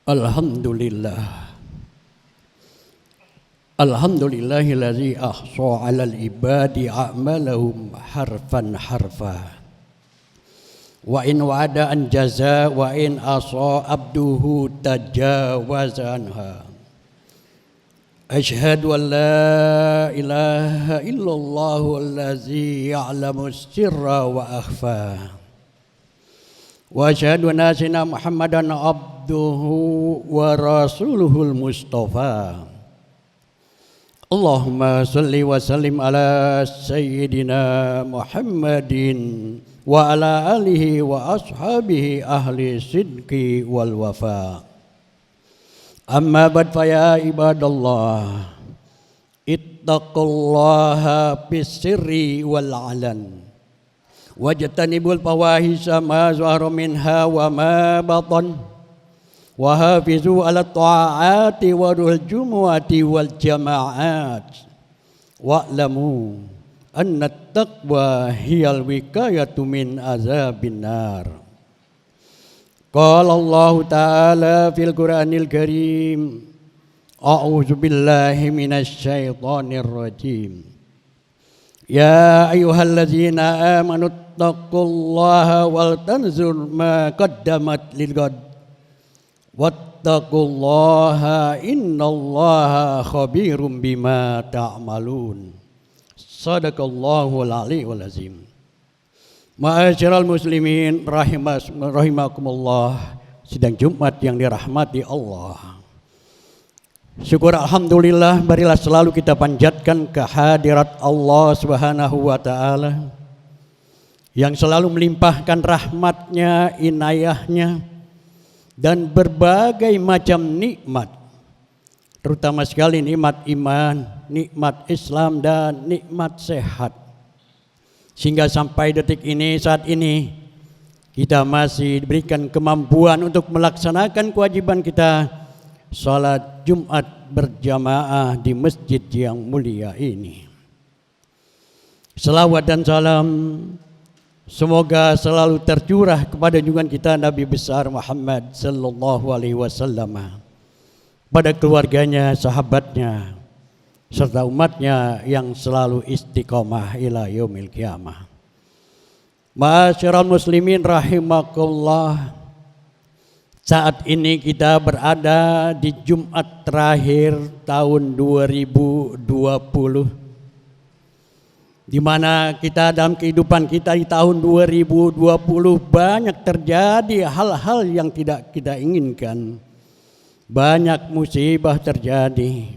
Alhamdulillah. Alhamdulillahillazi ahsa 'alal ibadi a'malahum harfan harfa. Wa in wa'ada an jaza wa in asa abduhu tajawaza anha. Asyhadu an la ilaha illallah allazi ya'lamu sirra wa akhfa. Wa asyhadu anna sayyidina Muhammadan abduhu wa rasuluhul mustafa. Allahumma salli wa sallim ala sayyidina Muhammadin wa ala alihi wa ashabihi ahli sidqi wal wafa. Amma ba'd fa ya ibadallah, ittaqullaha bis-sirri wal 'alan wajtanibul fawahisha ma zahara minha wa ma batan wa hafizu ala ta'ati wa rul jumu'ati wal jama'at wa'lamu anna taqwa hiyal wikayatu min azabin nar. Qala Allah ta'ala fil Qur'anil Karim, a'udzu billahi minasy syaithanir rajim. Ya ayyuhalladzina amanu taqullaha wal tanzur ma qaddamat lilghad wattaqullaha innallaha khabirum bima ta'malun. Sadaqallahul aliyyul azim. Ma'asyiral muslimin rahimakumullah, sidang Jumat yang dirahmati Allah. Syukur alhamdulillah, marilah selalu kita panjatkan kehadirat Allah Subhanahu wa taala yang selalu melimpahkan rahmatnya, inayahnya dan berbagai macam nikmat, terutama sekali nikmat iman, nikmat Islam dan nikmat sehat. Sehingga sampai detik ini, saat ini kita masih diberikan kemampuan untuk melaksanakan kewajiban kita salat Jumat berjamaah di masjid yang mulia ini. Selawat dan salam semoga selalu tercurah kepada junjungan kita Nabi besar Muhammad sallallahu alaihi wasallam, pada keluarganya, sahabatnya, serta umatnya yang selalu istiqomah ila yaumil qiyamah. Ma'asyiral muslimin rahimakumullah, saat ini kita berada di Jumat terakhir tahun 2020, di mana kita dalam kehidupan kita di tahun 2020 banyak terjadi hal-hal yang tidak kita inginkan. Banyak musibah terjadi,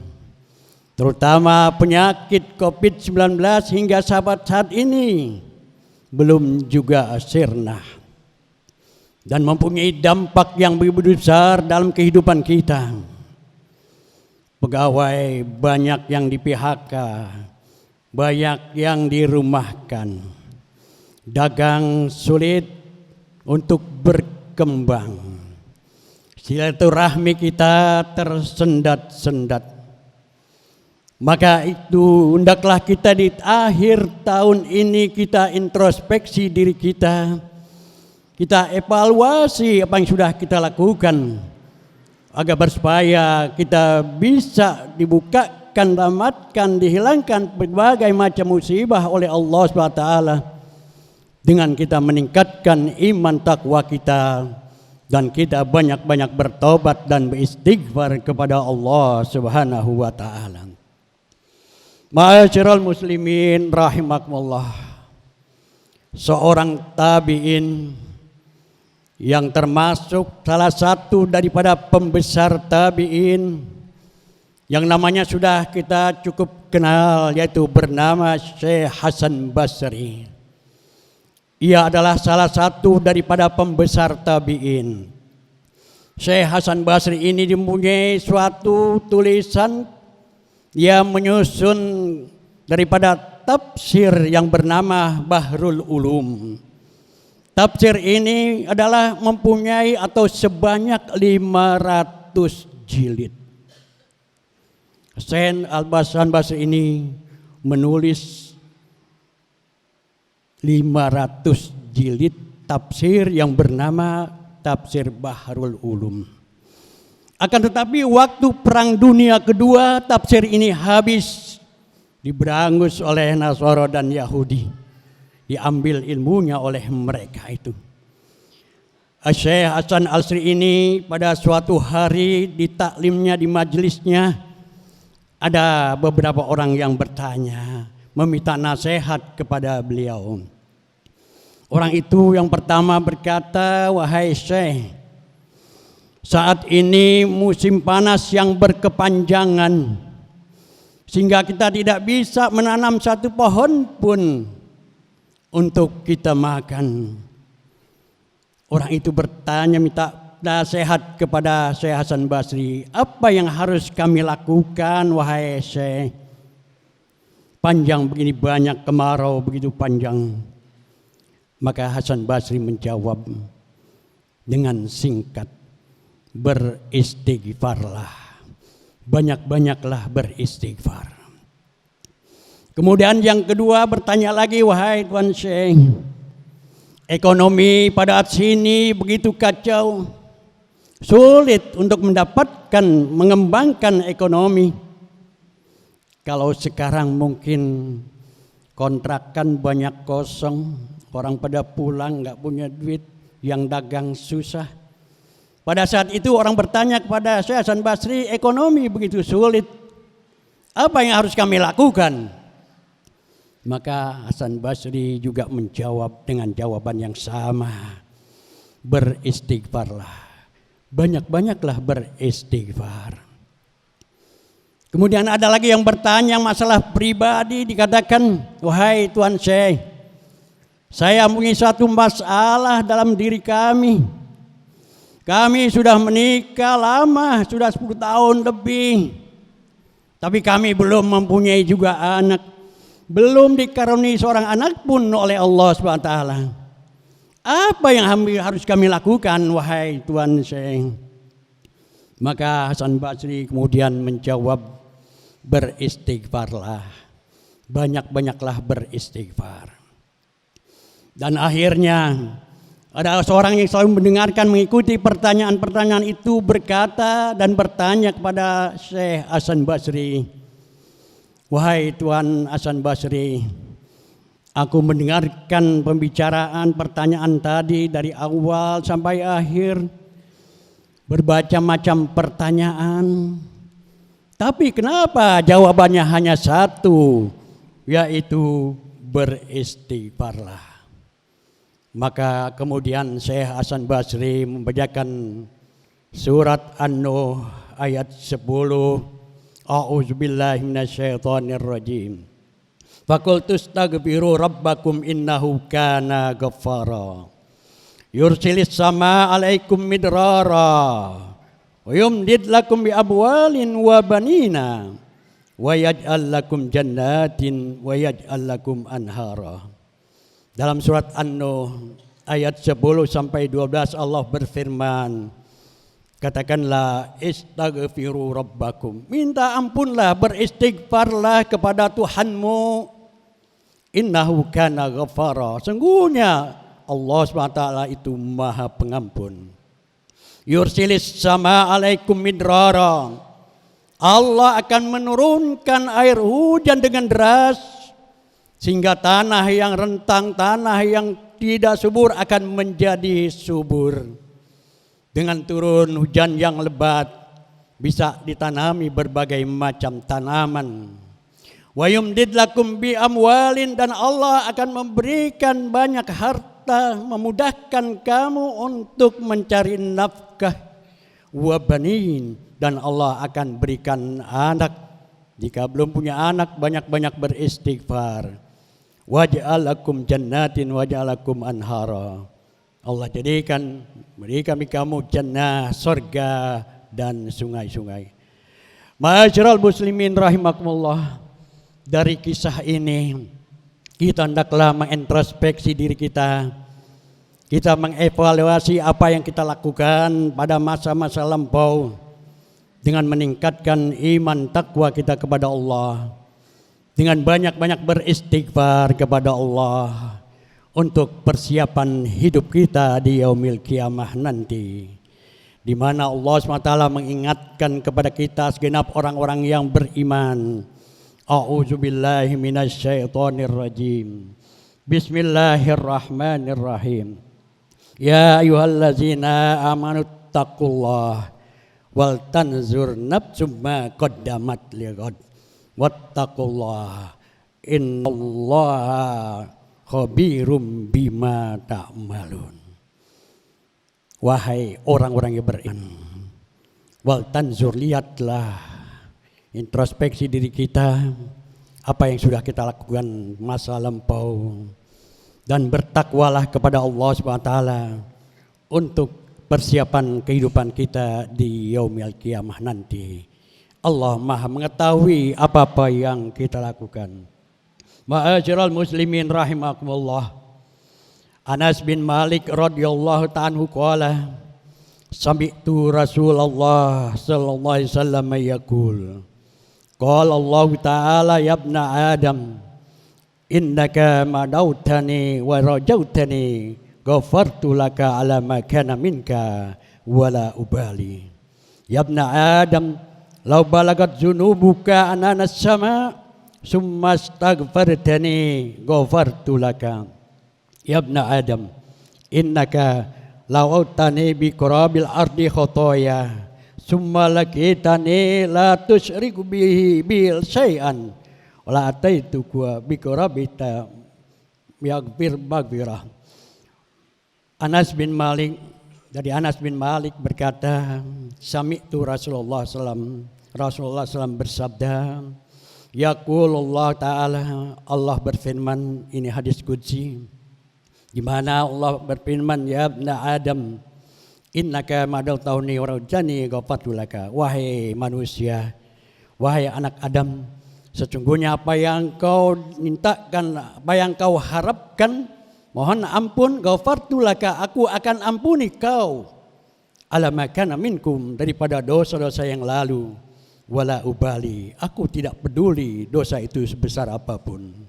terutama penyakit COVID-19 hingga saat ini belum juga sirna dan mempunyai dampak yang begitu besar dalam kehidupan kita. Pegawai banyak yang di-PHK, banyak yang dirumahkan, dagang sulit untuk berkembang, silaturahmi kita tersendat-sendat. Maka itu hendaklah kita di akhir tahun ini kita introspeksi diri kita. Kita evaluasi apa yang sudah kita lakukan agar supaya kita bisa dibukakan, tamatkan, dihilangkan berbagai macam musibah oleh Allah SWT dengan kita meningkatkan iman takwa kita dan kita banyak-banyak bertobat dan beristighfar kepada Allah Subhanahu wa taala. Ma'asyiral muslimin rahimakumullah, seorang tabi'in yang termasuk salah satu daripada pembesar tabi'in yang namanya sudah kita cukup kenal, yaitu bernama Syekh Hasan Basri. Ia adalah salah satu daripada pembesar tabi'in. Syekh Hasan Basri ini mempunyai suatu tulisan yang menyusun daripada tafsir yang bernama Bahrul Ulum. Tafsir ini adalah mempunyai atau sebanyak 500 jilid. Syekh Hasan Basri ini menulis 500 jilid tafsir yang bernama Tafsir Bahrul Ulum. Akan tetapi waktu Perang Dunia Kedua tafsir ini habis, diberangus oleh Nasara dan Yahudi, diambil ilmunya oleh mereka itu. Syekh Hasan Al-Basri ini pada suatu hari di taklimnya, di majelisnya, ada beberapa orang yang bertanya, meminta nasihat kepada beliau. Orang itu yang pertama berkata, "Wahai Syekh, saat ini musim panas yang berkepanjangan, sehingga kita tidak bisa menanam satu pohon pun untuk kita makan." Orang itu bertanya, minta nasihat kepada Syekh Hasan Basri, "Apa yang harus kami lakukan, wahai Syekh? Panjang begini, banyak kemarau begitu panjang." Maka Hasan Basri menjawab dengan singkat, "Beristighfarlah, banyak-banyaklah beristighfar." Kemudian yang kedua bertanya lagi, "Wahai Tuan Syekh, ekonomi pada sini begitu kacau, sulit untuk mendapatkan, mengembangkan ekonomi. Kalau sekarang mungkin kontrakan banyak kosong, orang pada pulang nggak punya duit, yang dagang susah." Pada saat itu orang bertanya kepada Syekh Hasan Basri, "Ekonomi begitu sulit, apa yang harus kami lakukan?" Maka Hasan Basri juga menjawab dengan jawaban yang sama, "Beristighfarlah, banyak-banyaklah beristighfar." Kemudian ada lagi yang bertanya masalah pribadi, dikatakan, "Wahai Tuan Syekh, saya mempunyai satu masalah dalam diri kami. Kami sudah menikah lama, sudah 10 tahun lebih, tapi kami belum mempunyai juga anak. Belum dikaruniai seorang anak pun oleh Allah SWT. Apa yang harus kami lakukan, wahai Tuan Syekh?" Maka Hasan Basri kemudian menjawab, "Beristighfarlah, banyak-banyaklah beristighfar." Dan akhirnya ada seorang yang selalu mendengarkan, mengikuti pertanyaan-pertanyaan itu, berkata dan bertanya kepada Syekh Hasan Basri, "Wahai Tuan Hasan Basri, aku mendengarkan pembicaraan pertanyaan tadi dari awal sampai akhir, berbaca macam pertanyaan, tapi kenapa jawabannya hanya satu, yaitu beristighfarlah?" Maka kemudian Syekh Hasan Basri membacakan surat An-Nuh ayat 10, "A'udzubillahi minasyaitonirrajim. Faqultu astaghfiru rabbakum innahu kana ghaffara. Yursilis sama alaikum midrara. Wa yumdid lakum bi abwalin wa banina. Wa yaj'al lakum jannatin wa yaj'al lakum anhara." Dalam surat An-Nuh ayat 10 sampai 12 Allah berfirman, katakanlah, "Istaghfiru rabbakum." Minta ampunlah, beristighfarlah kepada Tuhanmu. "Innahu kana ghaffara." Sungguhnya Allah SWT itu Maha Pengampun. "Yursilis sama alaikum midrara." Allah akan menurunkan air hujan dengan deras, sehingga tanah yang rentang, tanah yang tidak subur akan menjadi subur. Dengan turun hujan yang lebat bisa ditanami berbagai macam tanaman. "Wa yumdid lakum bi amwalin." Dan Allah akan memberikan banyak harta, memudahkan kamu untuk mencari nafkah. "Wa banin." Dan Allah akan berikan anak. Jika belum punya anak, banyak-banyak beristighfar. "Waj'al lakum jannatin waj'al lakum anhara." Allah beri kami kamu jannah, surga dan sungai-sungai. Ma'asyiral muslimin rahimakumullah. Dari kisah ini kita hendaklah mengintrospeksi diri kita. Kita mengevaluasi apa yang kita lakukan pada masa-masa lampau dengan meningkatkan iman takwa kita kepada Allah, dengan banyak-banyak beristighfar kepada Allah untuk persiapan hidup kita di yaumil kiamah nanti. di mana Allah SWT mengingatkan kepada kita segenap orang-orang yang beriman. A'udzubillahi minasyaitonirrajim. Bismillahirrahmanirrahim. Ya ayyuhallazina amanu taqullah wal tanzur nafsum ma qaddamat lighad wattaqullah innallaha khabirum bima ta'malun. Wahai orang-orang yang beriman, wal tanzur, lihatlah, introspeksi diri kita, apa yang sudah kita lakukan masa lampau, dan bertakwalah kepada Allah SWT untuk persiapan kehidupan kita di yaumil qiyamah nanti. Allah Maha mengetahui apa-apa yang kita lakukan. Ma'asyiral muslimin rahimakumullah. Anas bin Malik radhiyallahu ta'ala anhu qala sami'tu Rasulullah sallallahu alaihi wasallam yaqul qala Allah ta'ala ya ibna Adam innaka madautani wa rajautani ghafartu laka ala ma kana minka wala ubali. Ya ibna Adam law balagat zunubuka ananas sama summa astaghfartani ghafartu laka. Ya ibna Adam innaka la'utani bi qurabil ardi khotoya summa lakitani la tusyriku bihi bil syai'an wala ataituka bi qurabita yaghfir maghfirah. Anas bin Malik, dari Anas bin Malik berkata, sami'tu Rasulullah SAW bersabda, yaqulullah ta'ala, Allah berfirman, ini hadis qudsi, di mana Allah berfirman, ya ibna Adam innaka madautani wa rajani ghafartu laka. Wahai manusia, wahai anak Adam, sesungguhnya apa yang kau mintakan, apa yang kau harapkan, mohon ampun, ghafartu laka, aku akan ampuni kau, ala ma kana minkum, daripada dosa-dosa yang lalu, wala ubali, aku tidak peduli dosa itu sebesar apapun.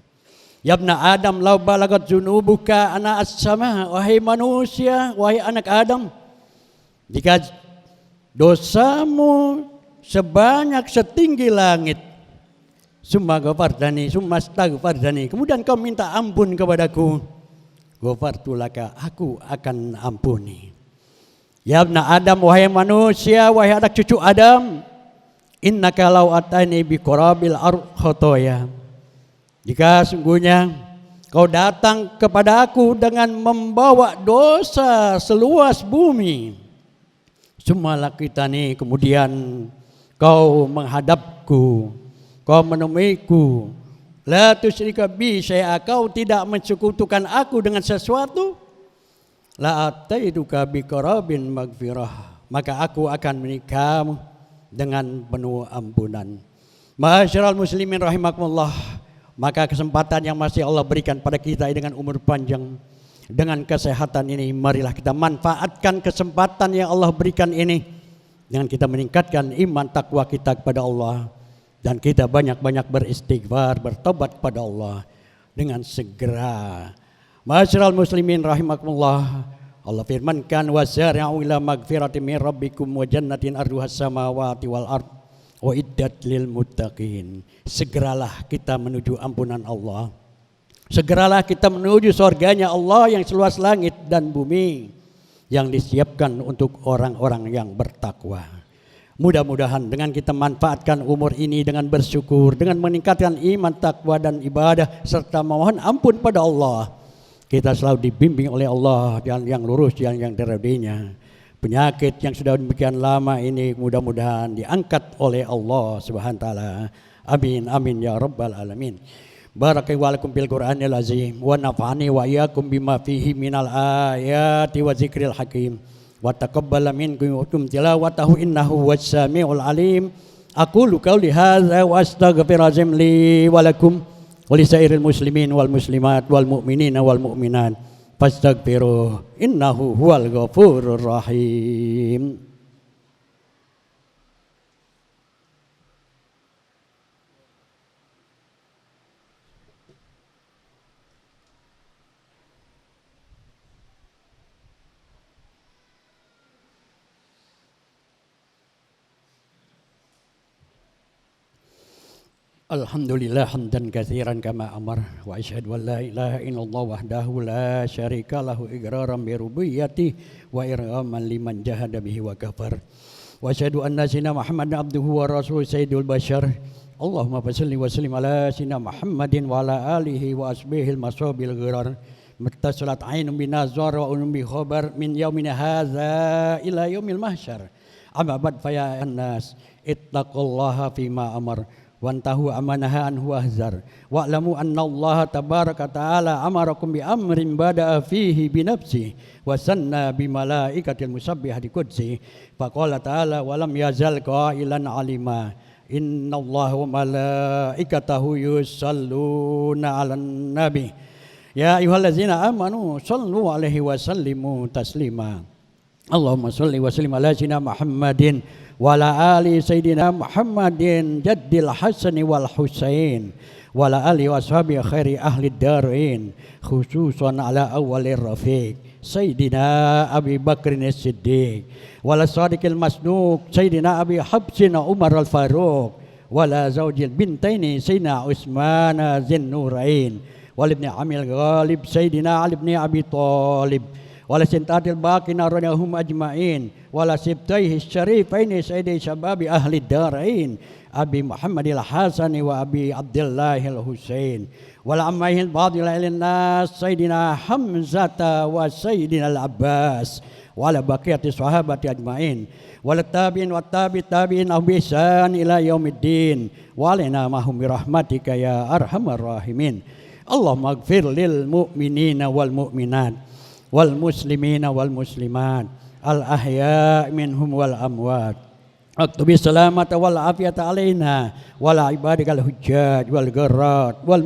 Ya ibna Adam law balagat zunubuka ana as-sama, wahai manusia, wahai anak Adam, jika dosamu sebanyak setinggi langit, summa ghafartani summa astaghfartani, kemudian kau minta ampun kepadaku, ghafartu laka, aku akan ampuni. Ya ibna Adam, wahai manusia, wahai anak cucu Adam, innaka law atani bi qurabil ardh khotoya, jika sungguhnya kau datang kepada aku dengan membawa dosa seluas bumi, summa lakitani, kemudian kau menghadapku, kau menemuiku, la tusyrika bi syai'a, kau tidak mensekutukan aku dengan sesuatu, la ataituka bi qarabin maghfirah, maka aku akan menikahmu dengan penuh ampunan. Ma'asyiral muslimin rahimakumullah. Maka kesempatan yang masih Allah berikan pada kita dengan umur panjang, dengan kesehatan ini, marilah kita manfaatkan kesempatan yang Allah berikan ini dengan kita meningkatkan iman takwa kita kepada Allah, dan kita banyak-banyak beristighfar, bertobat kepada Allah dengan segera. Ma'asyiral muslimin rahimakumullah. Allah firmankan, wasari'u ila magfiratin min rabbikum wa jannatin arduhas samawati wal ardh wa iddat lil muttaqin. Segeralah kita menuju ampunan Allah. Segeralah kita menuju surganya Allah yang seluas langit dan bumi, yang disiapkan untuk orang-orang yang bertakwa. Mudah-mudahan dengan kita manfaatkan umur ini dengan bersyukur, dengan meningkatkan iman, takwa dan ibadah, serta mohon ampun pada Allah, kita selalu dibimbing oleh Allah yang lurus, yang diridhoinya. Penyakit yang sudah demikian lama ini mudah-mudahan diangkat oleh Allah Subhanahu wa taala. Amin amin ya rabbal alamin. Barakallahu fil Qur'anil azim wa nafa'ani wa iyyakum bima fihi minal ayati wa zikril hakim. Wa taqabbal minkum tilawatahu innahu was-sami'ul alim. Aqulu qouli hadza wa astaghfirullaha li wa lakum wa lisairil muslimin wal muslimat wal mu'minina wal mu'minat. Fastaghfiruh innahu huwal ghafurur rahim. Alhamdulillah hamdan katsiran kama amar wa asyhadu an la ilaha illallah wahdahu la syarika lahu iqraran bi rububiyyatihi wa irghaman liman jahada bihi wa kafar wa asyhadu anna sayyidina Muhammadan abduhu wa rasuluhu sayyidul bashar. Allahumma salli wa sallim ala sayyidina Muhammadin wa ala alihi wa asbihil masabil ghirar muttasalat ainun bin nazar wa unum bi khabar min yaumina hadza ila yaumil mahsyar. Amma ba'd fa ya annas ittaqullaha fima amar wantahu amanaha anhu ahzar wa'lamu anna Allah tabaraka ta'ala amarakum bi amrin bada'a fihi bi nafsi wa sanna bi malaikatil musabbihati qudsi faqala ta'ala wa lam yazal qailan alima inna Allah wa malaikatahu yusalluna 'alan nabi ya ayyuhallazina amanu sallu 'alaihi wa sallimu taslima. Allahumma shalli wa sallim ala sayyidina Muhammadin wa ala ali sayyidina Muhammadin jaddil Hasani wal Husain wa ala ali wa ashabi khairi ahli darain khususan ala awwalir rafiq sayyidina Abi Bakrin as-Siddiq wa ala sadiqil masduq sayyidina Abi Habsin Umar al-Faruq wa ala zawjil bintaini sayyidina Utsman Zinnurain wa ibni Amil Ghalib sayyidina Ali ibn Abi Thalib wala sintatil baqina radhiyallahu ajma'in wala sibtaihi syarifaini sayyidi syababi ahli darain Abi Muhammadil Hasani wa Abi Abdillahil Husain wala ammahil badil ilin nas sayyidina Hamzata wa sayyidina Al-Abbas wala baqiyati sahabati ajma'in wala tabi'in wa tabi'in ahbisan ila yaumiddin walina mahum birahmatika ya arhamar rahimin. Allahumma ighfir lil mu'minina wal mu'minat wal muslimina wal muslimat al ahya minhum wal amwat aktubi salamata wal afiyata alaina wal ibadikal hujjaj wal gharat wal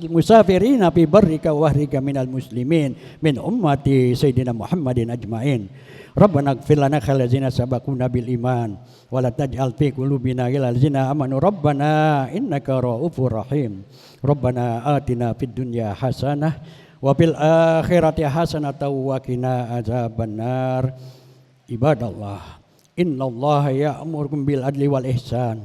musafirina fi barrika wa wahrika minal muslimin min ummati sayyidina Muhammadin ajmain. Rabbana ighfir lana khalazina sabaquna bil iman wa la taj'al fi qulubina ghilal ladzina amanu rabbana innaka raufur rahim. Rabbana atina fid dunya hasanah wa fil akhirati hasanatan wa qina adzabannar. Ibadallah, innallaha ya'murukum bil adli wal ihsan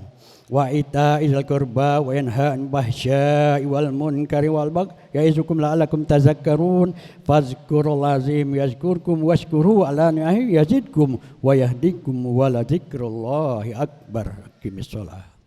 wa ita'izil qurba wa yanha 'anil fahsya'i wal munkari wal baghi ya'izukum la'allakum tadhakkarun. Fazkurullaha azim yazkurkum washkuruhu 'ala ni'amihi yazidkum wa yahdikum wa la dzikrullahi akbar. Aqimissalah.